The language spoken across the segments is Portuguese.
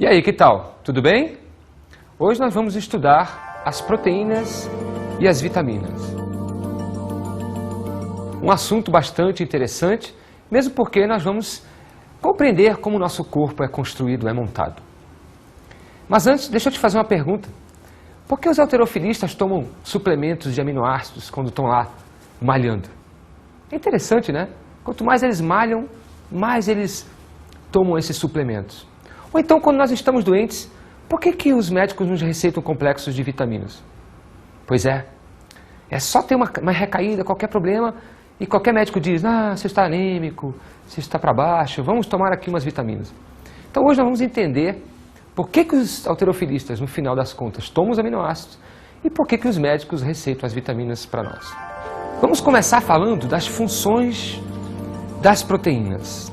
aí, que tal? Tudo bem? Hoje nós vamos estudar as proteínas e as vitaminas. Um assunto bastante interessante, mesmo porque nós vamos compreender como o nosso corpo é construído, é montado. Mas antes, deixa eu te fazer uma pergunta. Por que os halterofilistas tomam suplementos de aminoácidos quando estão lá malhando? É interessante, né? Quanto mais eles malham, mais eles tomam esses suplementos. Ou então, quando nós estamos doentes, por que os médicos nos receitam complexos de vitaminas? Pois é só ter uma recaída, qualquer problema, e qualquer médico diz, você está anêmico, você está para baixo, vamos tomar aqui umas vitaminas. Então hoje nós vamos entender por que os halterofilistas, no final das contas, tomam os aminoácidos e por que os médicos receitam as vitaminas para nós. Vamos começar falando das funções das proteínas.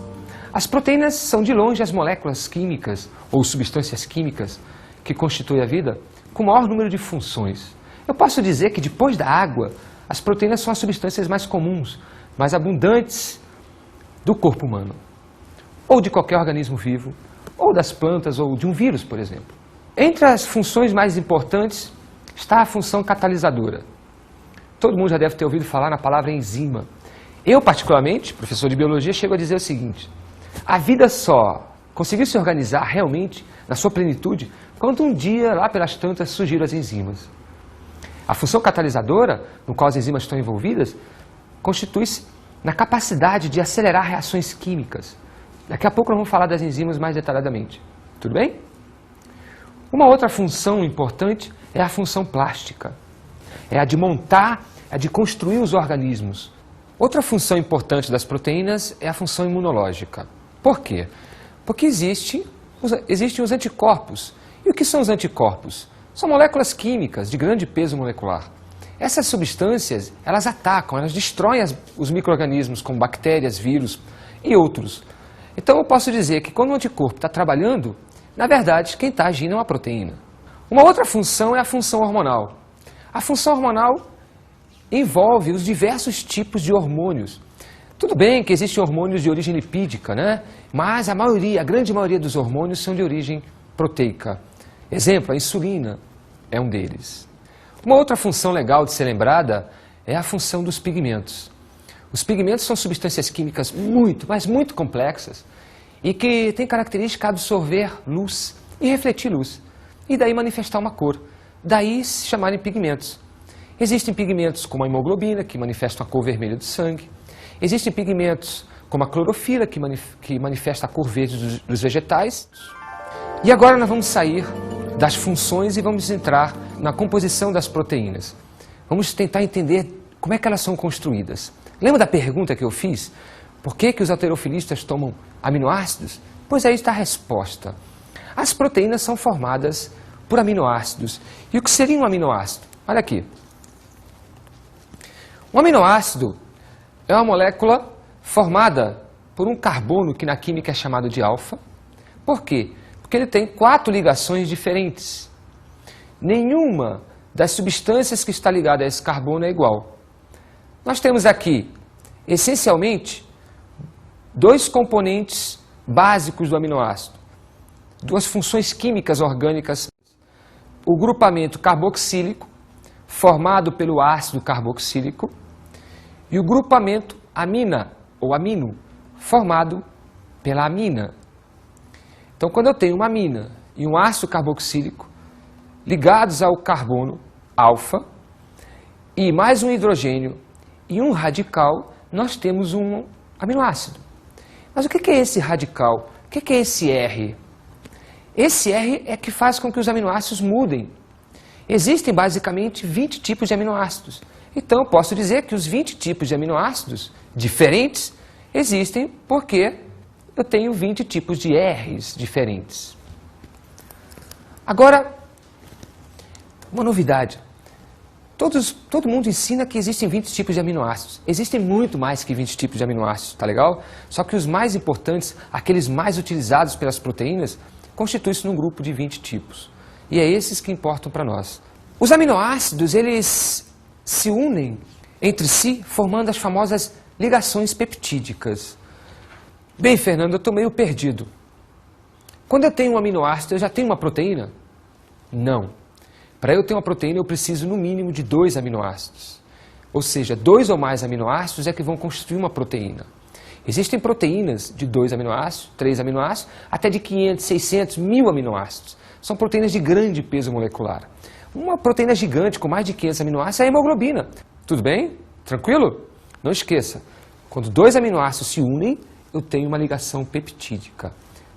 As proteínas são de longe as moléculas químicas ou substâncias químicas que constituem a vida com o maior número de funções. Eu posso dizer que depois da água, as proteínas são as substâncias mais comuns, mais abundantes do corpo humano, ou de qualquer organismo vivo, ou das plantas, ou de um vírus, por exemplo. Entre as funções mais importantes está a função catalisadora. Todo mundo já deve ter ouvido falar na palavra enzima. Eu, particularmente, professor de biologia, chego a dizer o seguinte: a vida só conseguiu se organizar realmente, na sua plenitude, quando um dia, lá pelas tantas, surgiram as enzimas. A função catalisadora, no qual as enzimas estão envolvidas, constitui-se na capacidade de acelerar reações químicas. Daqui a pouco nós vamos falar das enzimas mais detalhadamente. Tudo bem? Uma outra função importante é a função plástica. É a de montar, a de construir os organismos. Outra função importante das proteínas é a função imunológica. Por quê? Porque existem os anticorpos. E o que são os anticorpos? São moléculas químicas de grande peso molecular. Essas substâncias, elas atacam, elas destroem os micro-organismos como bactérias, vírus e outros. Então eu posso dizer que quando o anticorpo está trabalhando, na verdade quem está agindo é uma proteína. Uma outra função é a função hormonal. A função hormonal envolve os diversos tipos de hormônios. Tudo bem que existem hormônios de origem lipídica, né? Mas a grande maioria dos hormônios são de origem proteica. Exemplo, a insulina é um deles. Uma outra função legal de ser lembrada é a função dos pigmentos. Os pigmentos são substâncias químicas mas muito complexas e que têm característica de absorver luz e refletir luz, e daí manifestar uma cor, daí se chamarem pigmentos. Existem pigmentos como a hemoglobina, que manifestam a cor vermelha do sangue. Existem pigmentos como a clorofila, que manifesta a cor verde dos vegetais. E agora nós vamos sair das funções e vamos entrar na composição das proteínas. Vamos tentar entender como é que elas são construídas. Lembra da pergunta que eu fiz? Por que os halterofilistas tomam aminoácidos? Pois aí está a resposta. As proteínas são formadas por aminoácidos. E o que seria um aminoácido? Olha aqui. Um aminoácido é uma molécula formada por um carbono que na química é chamado de alfa. Por quê? Porque ele tem 4 ligações diferentes. Nenhuma das substâncias que está ligada a esse carbono é igual. Nós temos aqui, essencialmente, 2 componentes básicos do aminoácido. 2 funções químicas orgânicas. O grupamento carboxílico, formado pelo ácido carboxílico, e o grupamento amina, ou amino, formado pela amina. Então, quando eu tenho uma amina e um ácido carboxílico ligados ao carbono alfa e mais um hidrogênio e um radical, nós temos um aminoácido. Mas o que é esse radical? O que é esse R? Esse R é que faz com que os aminoácidos mudem. Existem basicamente 20 tipos de aminoácidos. Então, eu posso dizer que os 20 tipos de aminoácidos diferentes existem porque eu tenho 20 tipos de R's diferentes. Agora, uma novidade. Todo mundo ensina que existem 20 tipos de aminoácidos. Existem muito mais que 20 tipos de aminoácidos, tá legal? Só que os mais importantes, aqueles mais utilizados pelas proteínas, constituem-se num grupo de 20 tipos. E é esses que importam para nós. Os aminoácidos, eles se unem entre si, formando as famosas ligações peptídicas. Bem, Fernando, eu estou meio perdido. Quando eu tenho um aminoácido, eu já tenho uma proteína? Não. Para eu ter uma proteína, eu preciso no mínimo de 2 aminoácidos. Ou seja, 2 ou mais aminoácidos é que vão constituir uma proteína. Existem proteínas de 2 aminoácidos, 3 aminoácidos, até de 500, 600, 1000 aminoácidos. São proteínas de grande peso molecular. Uma proteína gigante com mais de 500 aminoácidos é a hemoglobina. Tudo bem? Tranquilo? Não esqueça, quando 2 aminoácidos se unem, eu tenho uma ligação peptídica.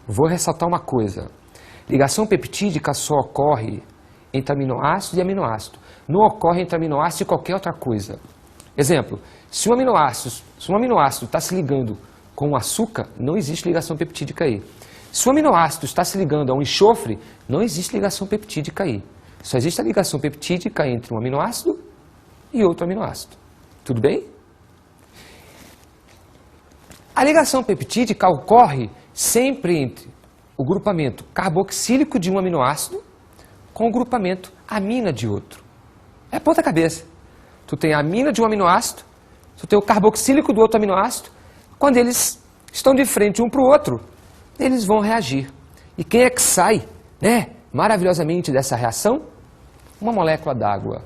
Vou ressaltar uma coisa. Ligação peptídica só ocorre entre aminoácido e aminoácido. Não ocorre entre aminoácido e qualquer outra coisa. Exemplo, se um aminoácido está se ligando com o açúcar, não existe ligação peptídica aí. Se o aminoácido está se ligando a um enxofre, não existe ligação peptídica aí. Só existe a ligação peptídica entre um aminoácido e outro aminoácido. Tudo bem? A ligação peptídica ocorre sempre entre o grupamento carboxílico de um aminoácido com o grupamento amina de outro. É ponta cabeça. Tu tem a amina de um aminoácido, tu tem o carboxílico do outro aminoácido. Quando eles estão de frente um para o outro, eles vão reagir. E quem é que sai, maravilhosamente dessa reação? Uma molécula d'água.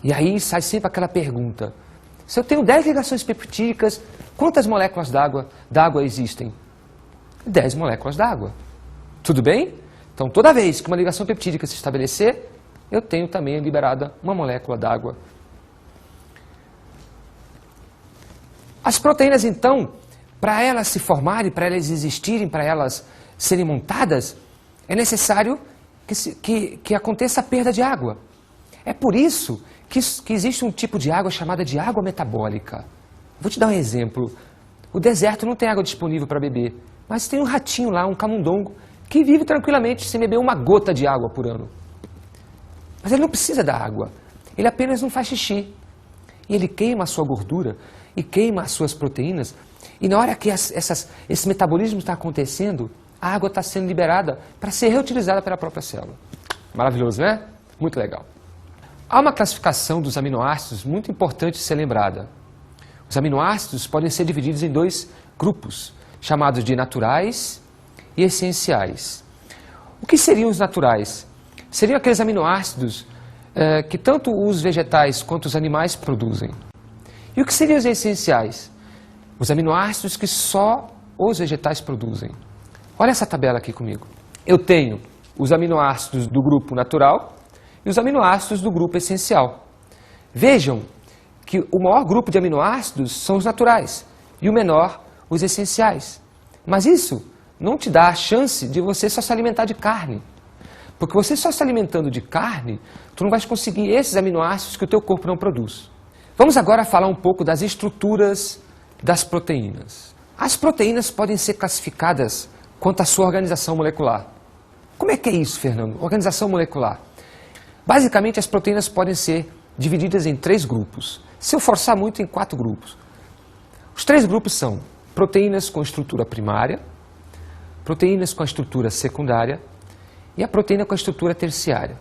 E aí sai sempre aquela pergunta. Se eu tenho 10 ligações peptídicas, quantas moléculas d'água existem? 10 moléculas d'água. Tudo bem? Então, toda vez que uma ligação peptídica se estabelecer, eu tenho também liberada uma molécula d'água. As proteínas, então, para elas se formarem, para elas existirem, para elas serem montadas, é necessário que aconteça a perda de água. É por isso que existe um tipo de água chamada de água metabólica. Vou te dar um exemplo. O deserto não tem água disponível para beber, mas tem um ratinho lá, um camundongo, que vive tranquilamente sem beber uma gota de água por ano. Mas ele não precisa da água, ele apenas não faz xixi. E ele queima a sua gordura e queima as suas proteínas. E na hora que esse metabolismo está acontecendo, a água está sendo liberada para ser reutilizada pela própria célula. Maravilhoso, né? Muito legal. Há uma classificação dos aminoácidos muito importante de ser lembrada. Os aminoácidos podem ser divididos em 2 grupos, chamados de naturais e essenciais. O que seriam os naturais? Seriam aqueles aminoácidos que tanto os vegetais quanto os animais produzem. E o que seriam os essenciais? Os aminoácidos que só os vegetais produzem. Olha essa tabela aqui comigo. Eu tenho os aminoácidos do grupo natural e os aminoácidos do grupo essencial. Vejam que o maior grupo de aminoácidos são os naturais e o menor, os essenciais. Mas isso não te dá a chance de você só se alimentar de carne. Porque você só se alimentando de carne, tu não vais conseguir esses aminoácidos que o teu corpo não produz. Vamos agora falar um pouco das estruturas das proteínas. As proteínas podem ser classificadas quanto à sua organização molecular. Como é que é isso, Fernando? Organização molecular. Basicamente, as proteínas podem ser divididas em 3 grupos. Se eu forçar muito, em 4 grupos. Os 3 grupos são proteínas com estrutura primária, proteínas com a estrutura secundária e a proteína com a estrutura terciária.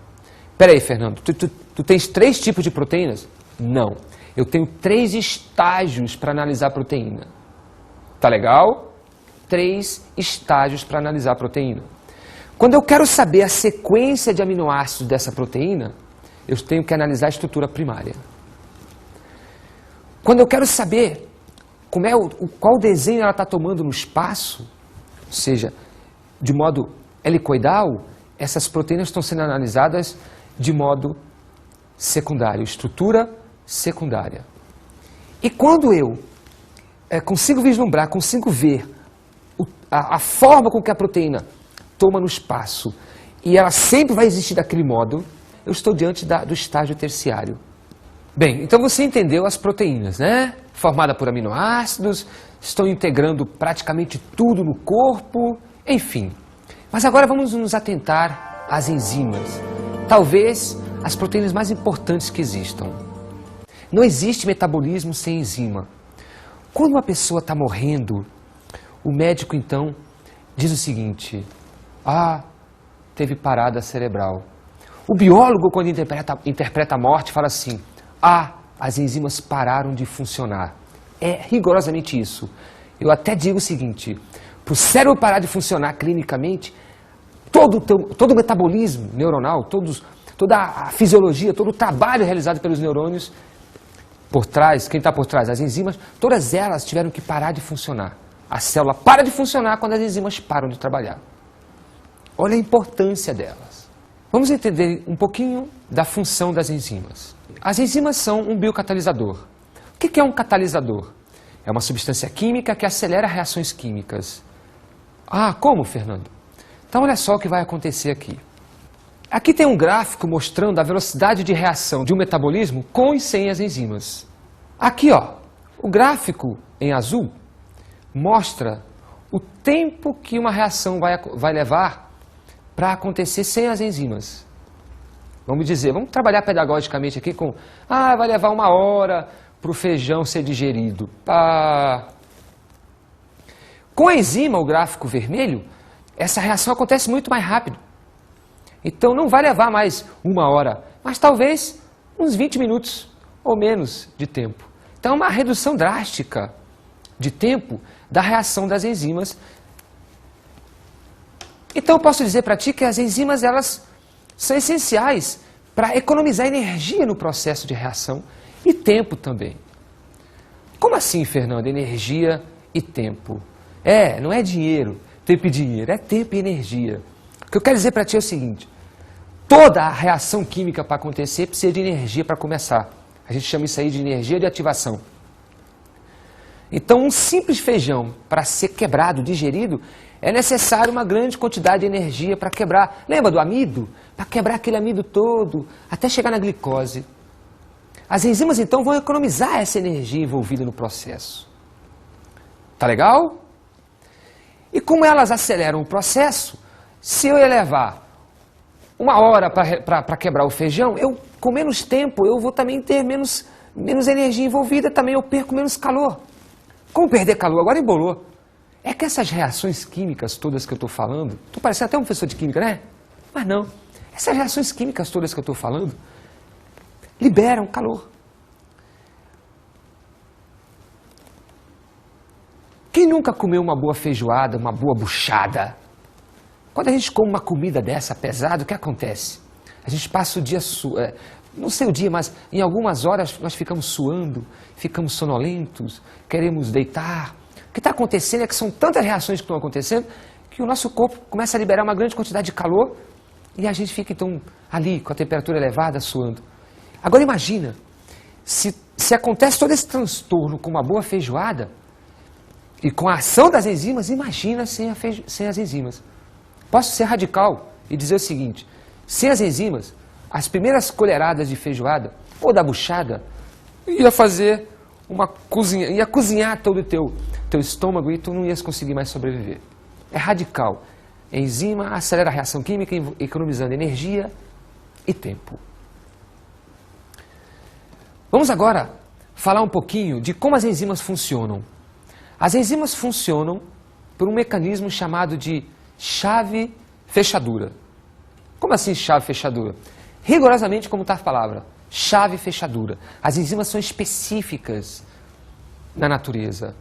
Espera aí, Fernando, tu tens 3 tipos de proteínas? Não. Eu tenho 3 estágios para analisar a proteína. Tá legal? 3 estágios para analisar a proteína. Quando eu quero saber a sequência de aminoácidos dessa proteína, eu tenho que analisar a estrutura primária. Quando eu quero saber qual desenho ela está tomando no espaço, ou seja, de modo helicoidal, essas proteínas estão sendo analisadas de modo secundário, estrutura secundária. E quando eu consigo vislumbrar, consigo ver a forma com que a proteína toma no espaço e ela sempre vai existir daquele modo, eu estou diante do estágio terciário. Bem, então você entendeu as proteínas, né? Formada por aminoácidos, estão integrando praticamente tudo no corpo, enfim. Mas agora vamos nos atentar às enzimas. Talvez as proteínas mais importantes que existam. Não existe metabolismo sem enzima. Quando uma pessoa está morrendo, o médico então diz o seguinte: teve parada cerebral. O biólogo, quando interpreta a morte, fala assim: as enzimas pararam de funcionar. É rigorosamente isso. Eu até digo o seguinte: para o cérebro parar de funcionar clinicamente, todo o metabolismo neuronal, toda a fisiologia, todo o trabalho realizado pelos neurônios por trás, quem está por trás? As enzimas, todas elas tiveram que parar de funcionar. A célula para de funcionar quando as enzimas param de trabalhar. Olha a importância delas. Vamos entender um pouquinho da função das enzimas. As enzimas são um biocatalisador. O que é um catalisador? É uma substância química que acelera reações químicas. Ah, como, Fernando? Então olha só o que vai acontecer aqui. Aqui tem um gráfico mostrando a velocidade de reação de um metabolismo com e sem as enzimas. Aqui, ó, o gráfico em azul mostra o tempo que uma reação vai levar para acontecer sem as enzimas. Vamos trabalhar pedagogicamente aqui com, vai levar 1 hora para o feijão ser digerido. Com a enzima, o gráfico vermelho, essa reação acontece muito mais rápido. Então não vai levar mais 1 hora, mas talvez uns 20 minutos ou menos de tempo. Então é uma redução drástica de tempo da reação das enzimas. Então eu posso dizer para ti que as enzimas elas são essenciais para economizar energia no processo de reação e tempo também. Como assim, Fernando? Energia e tempo? Não é dinheiro, tempo e dinheiro, é tempo e energia. O que eu quero dizer para ti é o seguinte, toda a reação química para acontecer precisa de energia para começar. A gente chama isso aí de energia de ativação. Então, um simples feijão, para ser quebrado, digerido, é necessário uma grande quantidade de energia para quebrar. Lembra do amido? Para quebrar aquele amido todo, até chegar na glicose. As enzimas, então, vão economizar essa energia envolvida no processo. Tá legal? E como elas aceleram o processo, se eu levar 1 hora para quebrar o feijão, com menos tempo eu vou também ter menos energia envolvida, também eu perco menos calor. Como perder calor? Agora embolou. É que essas reações químicas todas que eu estou falando, estou parecendo até um professor de química, né? Mas não. Essas reações químicas todas que eu estou falando liberam calor. Quem nunca comeu uma boa feijoada, uma boa buchada? Quando a gente come uma comida dessa pesada, o que acontece? A gente passa o dia, não sei o dia, mas em algumas horas nós ficamos suando, ficamos sonolentos, queremos deitar. O que está acontecendo é que são tantas reações que estão acontecendo que o nosso corpo começa a liberar uma grande quantidade de calor e a gente fica então ali com a temperatura elevada, suando. Agora imagina, se acontece todo esse transtorno com uma boa feijoada e com a ação das enzimas, imagina sem as enzimas. Posso ser radical e dizer o seguinte, sem as enzimas, as primeiras colheradas de feijoada ou da buchada ia fazer ia cozinhar todo o teu estômago e tu não ias conseguir mais sobreviver. É radical. A enzima acelera a reação química, economizando energia e tempo. Vamos agora falar um pouquinho de como as enzimas funcionam. As enzimas funcionam por um mecanismo chamado de chave-fechadura. Como assim chave-fechadura? Rigorosamente como está a palavra, chave-fechadura. As enzimas são específicas na natureza.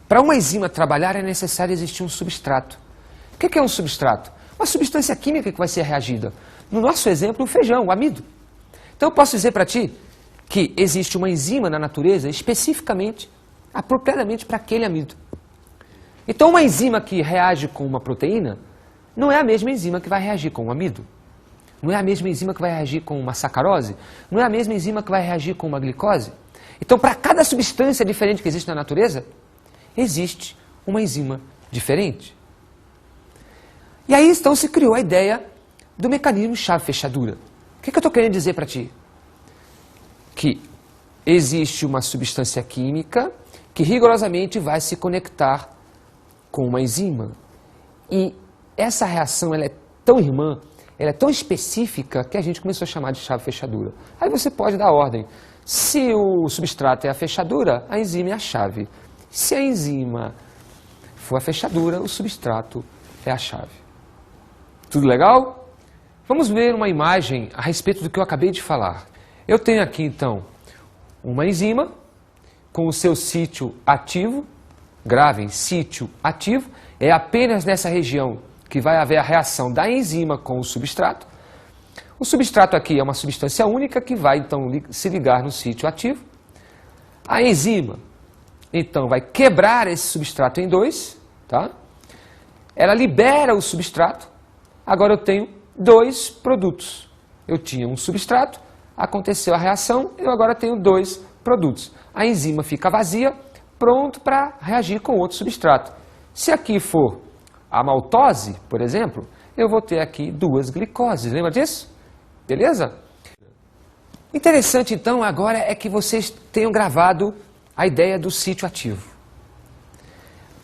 Para uma enzima trabalhar é necessário existir um substrato. O que é um substrato? Uma substância química que vai ser reagida. No nosso exemplo, o feijão, o amido. Então eu posso dizer para ti que existe uma enzima na natureza especificamente, apropriadamente para aquele amido. Então uma enzima que reage com uma proteína não é a mesma enzima que vai reagir com um amido. Não é a mesma enzima que vai reagir com uma sacarose. Não é a mesma enzima que vai reagir com uma glicose. Então para cada substância diferente que existe na natureza, existe uma enzima diferente. E aí então se criou a ideia do mecanismo chave-fechadura. O que eu estou querendo dizer para ti? Que existe uma substância química que rigorosamente vai se conectar com uma enzima. E essa reação ela é tão irmã, ela é tão específica que a gente começou a chamar de chave-fechadura. Aí você pode dar ordem. Se o substrato é a fechadura, a enzima é a chave. Se a enzima for a fechadura, o substrato é a chave. Tudo legal? Vamos ver uma imagem a respeito do que eu acabei de falar. Eu tenho aqui então uma enzima com o seu sítio ativo, gravem, sítio ativo, é apenas nessa região que vai haver a reação da enzima com o substrato. O substrato aqui é uma substância única que vai então se ligar no sítio ativo. A enzima então vai quebrar esse substrato em dois, tá? Ela libera o substrato. Agora eu tenho dois produtos. Eu tinha um substrato, aconteceu a reação, eu agora tenho dois produtos. A enzima fica vazia, pronto para reagir com outro substrato. Se aqui for a maltose, por exemplo, eu vou ter aqui duas glicoses. Lembra disso? Beleza? Interessante então agora é que vocês tenham gravado a ideia do sítio ativo.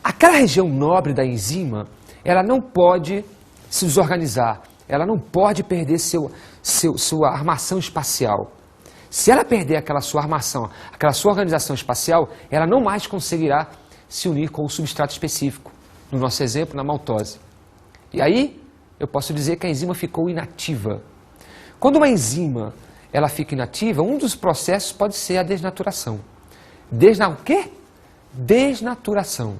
Aquela região nobre da enzima, ela não pode se desorganizar, ela não pode perder sua armação espacial. Se ela perder aquela sua armação, aquela sua organização espacial, ela não mais conseguirá se unir com o substrato específico, no nosso exemplo, na maltose. E aí, eu posso dizer que a enzima ficou inativa. Quando uma enzima ela fica inativa, um dos processos pode ser a desnaturação. O quê? Desnaturação.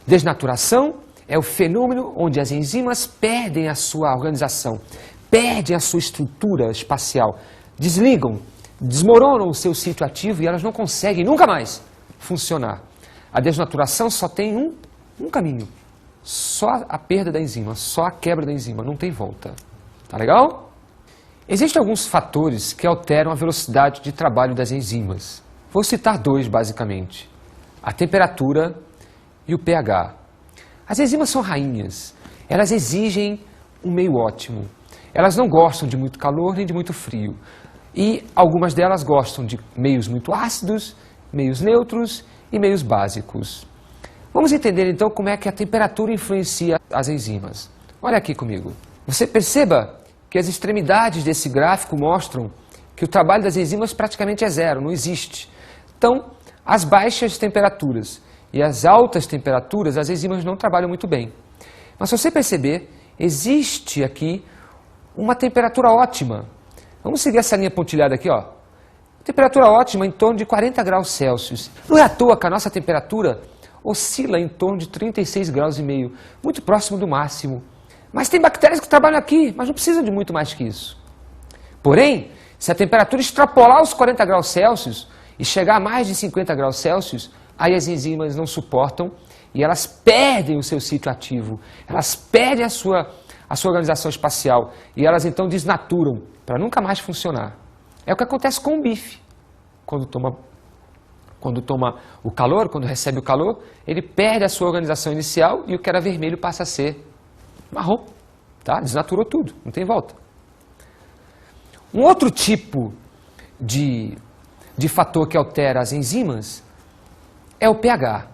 Desnaturação é o fenômeno onde as enzimas perdem a sua organização, perdem a sua estrutura espacial, desligam, desmoronam o seu sítio ativo e elas não conseguem nunca mais funcionar. A desnaturação só tem um caminho, só a perda da enzima, só a quebra da enzima, não tem volta. Tá legal? Existem alguns fatores que alteram a velocidade de trabalho das enzimas. Vou citar dois basicamente, a temperatura e o pH. As enzimas são rainhas, elas exigem um meio ótimo. Elas não gostam de muito calor nem de muito frio. E algumas delas gostam de meios muito ácidos, meios neutros e meios básicos. Vamos entender então como é que a temperatura influencia as enzimas. Olha aqui comigo. Você perceba que as extremidades desse gráfico mostram que o trabalho das enzimas praticamente é zero, não existe. Então, as baixas temperaturas e as altas temperaturas, as enzimas não trabalham muito bem. Mas se você perceber, existe aqui uma temperatura ótima. Vamos seguir essa linha pontilhada aqui, ó. Temperatura ótima em torno de 40 graus Celsius. Não é à toa que a nossa temperatura oscila em torno de 36,5 graus, muito próximo do máximo. Mas tem bactérias que trabalham aqui, mas não precisam de muito mais que isso. Porém, se a temperatura extrapolar os 40 graus Celsius e chegar a mais de 50 graus Celsius, aí as enzimas não suportam e elas perdem o seu sítio ativo, elas perdem a sua organização espacial e elas então desnaturam para nunca mais funcionar. É o que acontece com o bife. Quando toma o calor, quando recebe o calor, ele perde a sua organização inicial e o que era vermelho passa a ser marrom. Tá? Desnaturou tudo, não tem volta. Um outro tipo de fator que altera as enzimas é o pH.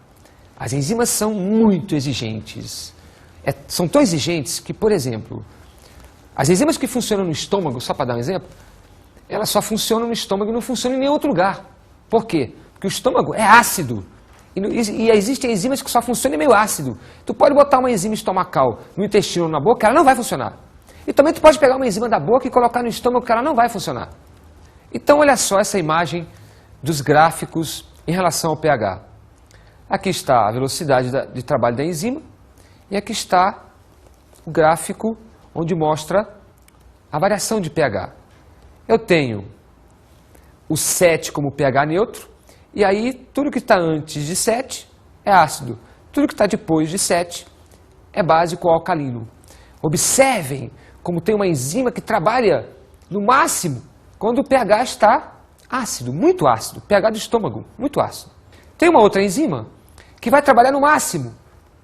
As enzimas são muito exigentes. São tão exigentes que, por exemplo, as enzimas que funcionam no estômago, só para dar um exemplo, elas só funcionam no estômago e não funcionam em nenhum outro lugar. Por quê? Porque o estômago é ácido. E existem enzimas que só funcionam em meio ácido. Tu pode botar uma enzima estomacal no intestino ou na boca, ela não vai funcionar. E também tu pode pegar uma enzima da boca e colocar no estômago, que ela não vai funcionar. Então, olha só essa imagem dos gráficos em relação ao pH. Aqui está a velocidade de trabalho da enzima e aqui está o gráfico onde mostra a variação de pH. Eu tenho o 7 como pH neutro e aí tudo que está antes de 7 é ácido, tudo que está depois de 7 é básico ou alcalino. Observem como tem uma enzima que trabalha no máximo quando o pH está ácido, muito ácido, pH do estômago, muito ácido. Tem uma outra enzima que vai trabalhar no máximo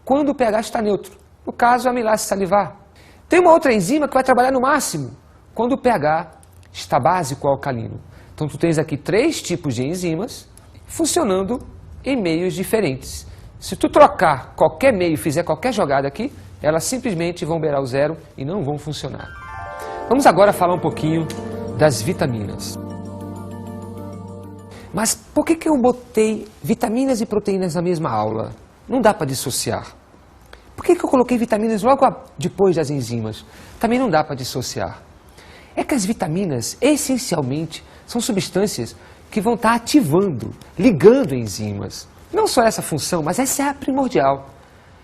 quando o pH está neutro, no caso a amilase salivar. Tem uma outra enzima que vai trabalhar no máximo quando o pH está básico ou alcalino. Então tu tens aqui 3 tipos de enzimas funcionando em meios diferentes. Se tu trocar qualquer meio e fizer qualquer jogada aqui, elas simplesmente vão beirar o zero e não vão funcionar. Vamos agora falar um pouquinho das vitaminas. Mas por que eu botei vitaminas e proteínas na mesma aula? Não dá para dissociar. Por que eu coloquei vitaminas logo depois das enzimas? Também não dá para dissociar. É que as vitaminas, essencialmente, são substâncias que vão estar ativando, ligando enzimas. Não só essa função, mas essa é a primordial.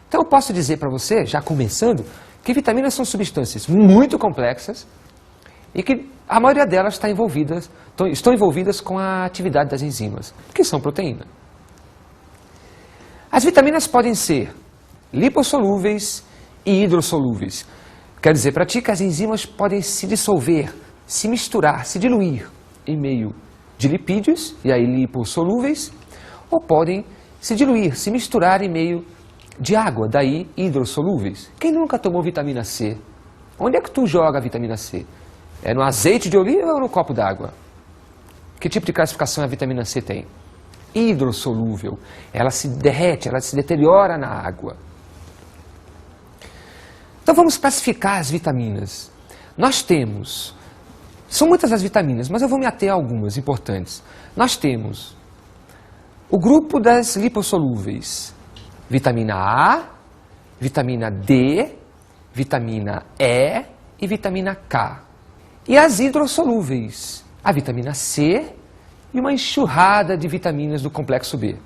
Então eu posso dizer para você, já começando, que vitaminas são substâncias muito complexas e que a maioria delas estão envolvidas com a atividade das enzimas, que são proteínas. As vitaminas podem ser lipossolúveis e hidrossolúveis. Quer dizer para ti que as enzimas podem se dissolver, se misturar, se diluir em meio de lipídios, e aí lipossolúveis, ou podem se diluir, se misturar em meio de água, daí hidrossolúveis. Quem nunca tomou vitamina C? Onde é que tu joga a vitamina C? É no azeite de oliva ou no copo d'água? Que tipo de classificação a vitamina C tem? Hidrossolúvel. Ela se derrete, ela se deteriora na água. Então vamos classificar as vitaminas. Nós temos, são muitas as vitaminas, mas eu vou me ater a algumas importantes. Nós temos o grupo das lipossolúveis. Vitamina A, vitamina D, vitamina E e vitamina K. E as hidrossolúveis, a vitamina C e uma enxurrada de vitaminas do complexo B.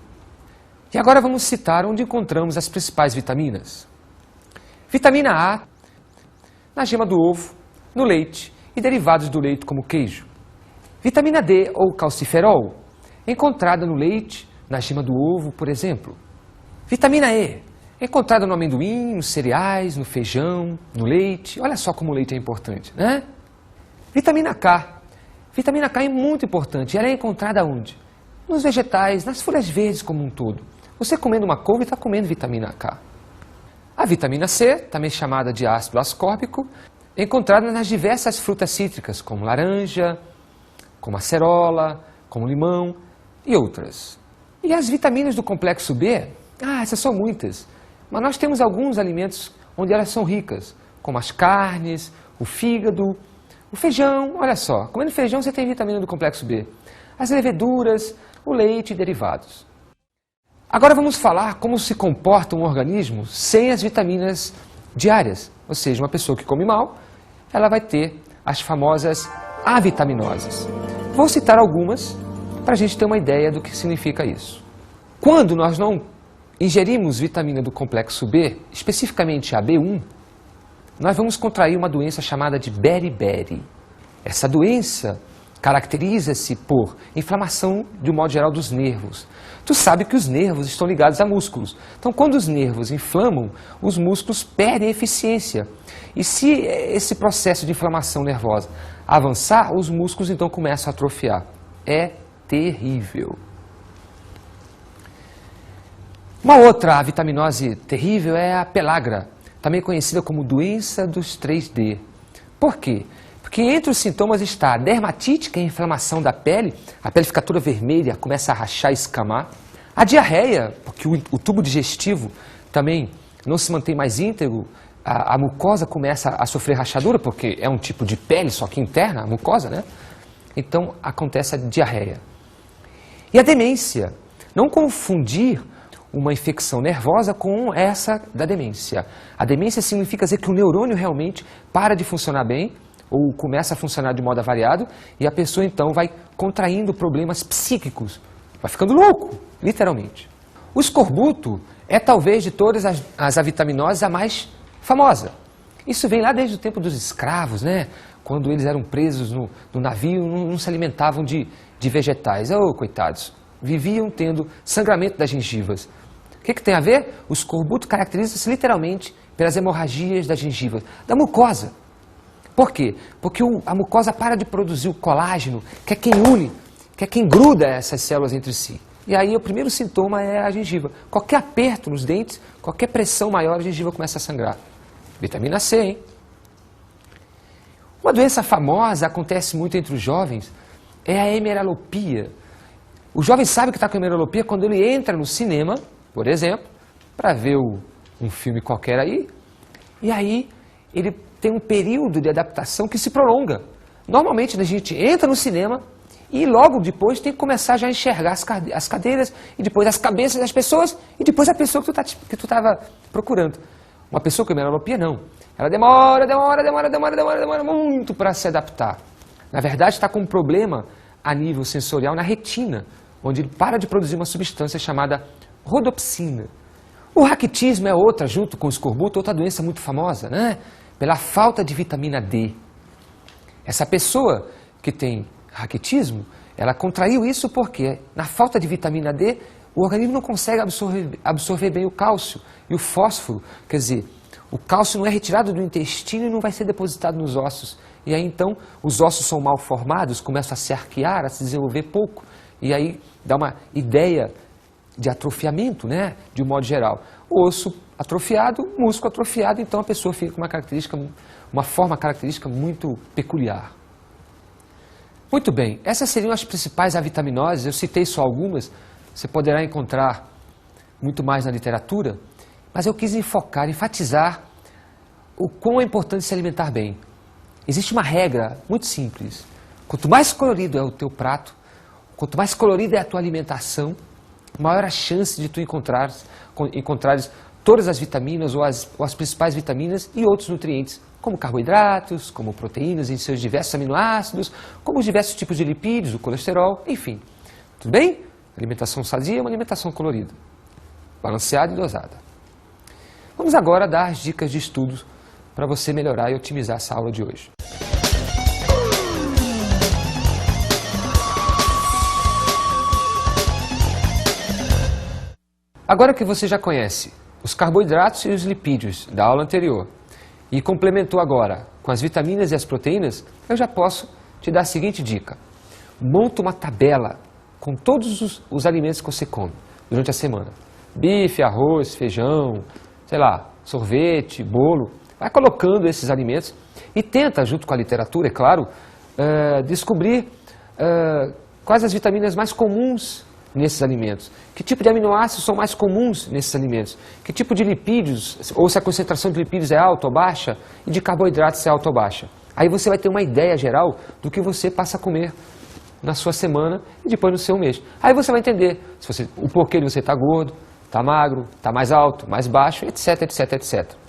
E agora vamos citar onde encontramos as principais vitaminas. Vitamina A, na gema do ovo, no leite e derivados do leite como queijo. Vitamina D ou calciferol, encontrada no leite, na gema do ovo, por exemplo. Vitamina E, encontrada no amendoim, nos cereais, no feijão, no leite. Olha só como o leite é importante, né? Vitamina K. Vitamina K é muito importante. Ela é encontrada onde? Nos vegetais, nas folhas verdes como um todo. Você comendo uma couve está comendo vitamina K. A vitamina C, também chamada de ácido ascórbico, é encontrada nas diversas frutas cítricas, como laranja, como acerola, como limão e outras. E as vitaminas do complexo B? Essas são muitas. Mas nós temos alguns alimentos onde elas são ricas, como as carnes, o fígado, o feijão. Olha só, comendo feijão você tem vitamina do complexo B. As leveduras, o leite e derivados. Agora vamos falar como se comporta um organismo sem as vitaminas diárias. Ou seja, uma pessoa que come mal, ela vai ter as famosas avitaminoses. Vou citar algumas para a gente ter uma ideia do que significa isso. Quando nós não ingerimos vitamina do complexo B, especificamente a B1, nós vamos contrair uma doença chamada de beriberi. Essa doença caracteriza-se por inflamação, de um modo geral, dos nervos. Tu sabe que os nervos estão ligados a músculos. Então, quando os nervos inflamam, os músculos perdem eficiência. E se esse processo de inflamação nervosa avançar, os músculos então começam a atrofiar. É terrível. Uma outra vitaminose terrível é a pellagra, também conhecida como doença dos 3D. Por quê? Porque entre os sintomas está a dermatite, que é a inflamação da pele, a pele fica toda vermelha, começa a rachar e escamar. A diarreia, porque o tubo digestivo também não se mantém mais íntegro, a mucosa começa a sofrer rachadura, porque é um tipo de pele, só que interna, a mucosa, né? Então acontece a diarreia. E a demência, não confundir uma infecção nervosa com essa da demência. A demência significa dizer que o neurônio realmente para de funcionar bem, ou começa a funcionar de modo avariado, e a pessoa então vai contraindo problemas psíquicos, vai ficando louco, literalmente. O escorbuto é talvez de todas as avitaminoses a mais famosa. Isso vem lá desde o tempo dos escravos, né? Quando eles eram presos no navio, não se alimentavam de vegetais. Oh, coitados, viviam tendo sangramento das gengivas. O que tem a ver? O escorbuto caracteriza-se literalmente pelas hemorragias das gengivas, da mucosa. Por quê? Porque a mucosa para de produzir o colágeno, que é quem une, que é quem gruda essas células entre si. E aí o primeiro sintoma é a gengiva. Qualquer aperto nos dentes, qualquer pressão maior, a gengiva começa a sangrar. Vitamina C, hein? Uma doença famosa, acontece muito entre os jovens, é a hemeralopia. O jovem sabe que está com hemeralopia quando ele entra no cinema, por exemplo, para ver um filme qualquer aí, e aí ele tem um período de adaptação que se prolonga. Normalmente a gente entra no cinema e logo depois tem que começar já a enxergar as cadeiras e depois as cabeças das pessoas e depois a pessoa que tu estava procurando. Uma pessoa com hemeralopia não. Ela demora muito para se adaptar. Na verdade está com um problema a nível sensorial na retina, onde ele para de produzir uma substância chamada rodopsina. O raquitismo é outra, junto com o escorbuto, outra doença muito famosa, né? Pela falta de vitamina D. Essa pessoa que tem raquitismo, ela contraiu isso porque, na falta de vitamina D, o organismo não consegue absorver bem o cálcio e o fósforo. Quer dizer, o cálcio não é retirado do intestino e não vai ser depositado nos ossos. E aí, então, os ossos são mal formados, começam a se arquear, a se desenvolver pouco. E aí, dá uma ideia de atrofiamento, né? De um modo geral. O osso atrofiado, músculo atrofiado, então a pessoa fica com uma forma característica muito peculiar. Muito bem, essas seriam as principais avitaminoses, eu citei só algumas, você poderá encontrar muito mais na literatura, mas eu quis enfatizar o quão é importante se alimentar bem. Existe uma regra muito simples, quanto mais colorido é o teu prato, quanto mais colorida é a tua alimentação, maior a chance de tu encontrares todas as vitaminas ou as principais vitaminas e outros nutrientes, como carboidratos, como proteínas em seus diversos aminoácidos, como os diversos tipos de lipídios, o colesterol, enfim. Tudo bem? Alimentação sadia é uma alimentação colorida, balanceada e dosada. Vamos agora dar as dicas de estudos para você melhorar e otimizar essa aula de hoje. Agora que você já conhece os carboidratos e os lipídios da aula anterior e complementou agora com as vitaminas e as proteínas, eu já posso te dar a seguinte dica. Monta uma tabela com todos os alimentos que você come durante a semana. Bife, arroz, feijão, sei lá, sorvete, bolo. Vai colocando esses alimentos e tenta, junto com a literatura, é claro, descobrir quais as vitaminas mais comuns nesses alimentos. Que tipo de aminoácidos são mais comuns nesses alimentos? Que tipo de lipídios, ou se a concentração de lipídios é alta ou baixa, e de carboidratos se é alta ou baixa. Aí você vai ter uma ideia geral do que você passa a comer na sua semana e depois no seu mês. Aí você vai entender o porquê de você estar gordo, estar magro, estar mais alto, mais baixo, etc, etc, etc.